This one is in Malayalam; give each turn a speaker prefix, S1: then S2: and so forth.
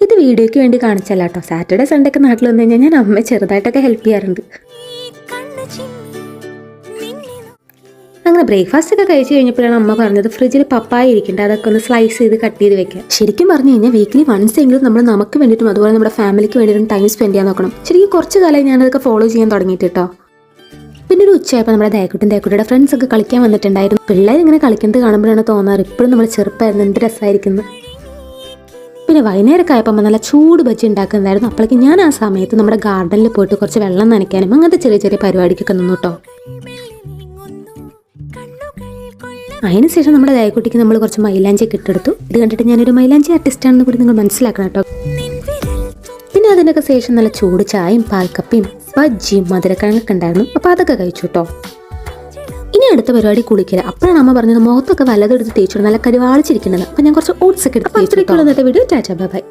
S1: ഇത് വീഡിയോയ്ക്ക് വേണ്ടി കാണിച്ചല്ല കേട്ടോ. സാറ്റർഡേ സൺഡേ ഒക്കെ നാട്ടിൽ വന്നു കഴിഞ്ഞാൽ ഞാൻ അമ്മ ചെറുതായിട്ടൊക്കെ ഹെൽപ്പ് ചെയ്യാറുണ്ട്. അങ്ങനെ ബ്രേക്ക്ഫാസ്റ്റ് ഒക്കെ കഴിച്ച് കഴിഞ്ഞപ്പോഴാണ് അമ്മ പറഞ്ഞത് ഫ്രിഡ്ജിൽ പപ്പായ ഇരിക്കുന്നുണ്ട്, അതൊക്കെ ഒന്ന് സ്ലൈസ് ചെയ്ത് കട്ട് ചെയ്ത് വെക്കാം. ശരിക്കും പറഞ്ഞു കഴിഞ്ഞാൽ വീക്കിലി വൺസ് എങ്കിലും നമ്മൾ നമുക്ക് വേണ്ടിയിട്ടും അതുപോലെ നമ്മുടെ ഫാമിലിക്ക് വേണ്ടിയിട്ടും ടൈം സ്പെൻഡ് ചെയ്യാൻ നോക്കണം. ശരിക്കും കുറച്ച് കാലമായി ഞാനതൊക്കെ ഫോളോ ചെയ്യാൻ തുടങ്ങിയിട്ട് കേട്ടോ. പിന്നെ ഒരു ഉച്ചയായപ്പോൾ നമ്മുടെ ദേക്കുട്ടിയുടെ ഫ്രണ്ട്സ് ഒക്കെ കളിക്കാൻ വന്നിട്ടുണ്ടായിരുന്നു. പിള്ളേർ ഇങ്ങനെ കളിക്കുന്നത് കാണുമ്പോഴാണ് തോന്നാറ് ഇപ്പോഴും നമ്മൾ ചെറുപ്പമായിരുന്നു, എന്ത് രസമായിരിക്കുന്നു. പിന്നെ വൈകുന്നേരമൊക്കെ ആയപ്പോൾ നല്ല ചൂട് ബജ്ജി ഉണ്ടാക്കുന്നതായിരുന്നു. അപ്പോഴേക്കും ഞാൻ ആ സമയത്ത് നമ്മുടെ ഗാർഡനിൽ പോയിട്ട് കുറച്ച് വെള്ളം നനയ്ക്കാനും അങ്ങനത്തെ ചെറിയ ചെറിയ പരിപാടിക്കൊക്കെ നിന്നു കേട്ടോ. അതിനുശേഷം നമ്മുടെ ദേക്കുട്ടിക്ക് നമ്മൾ കുറച്ച് മൈലാഞ്ചി ഒക്കെ ഇട്ടെടുത്തു. ഇത് കണ്ടിട്ട് ഞാനൊരു മൈലാഞ്ചി ആർട്ടിസ്റ്റാണെന്ന് കൂടി നിങ്ങൾ മനസ്സിലാക്കണം കേട്ടോ. പിന്നെ അതിനൊക്കെ ശേഷം നല്ല ചൂട് ചായയും പാൽക്കപ്പയും ബജ്ജിയും മധുരക്കിഴങ്ങൊക്കെ ഉണ്ടായിരുന്നു. അപ്പോൾ അതൊക്കെ കഴിച്ചു കേട്ടോ. ഇനി അടുത്ത പരിപാടി കുളിക്കല. അപ്പോഴാണ് അമ്മ പറഞ്ഞത് മുഖത്തൊക്കെ വല്ലതെടുത്ത് തേച്ചു നല്ല കരിവാളിച്ചിരിക്കുന്നത്. അപ്പോൾ ഞാൻ കുറച്ച് ഓട്സ് ഒക്കെ എടുത്ത് വീഡിയോ. Tata bye bye.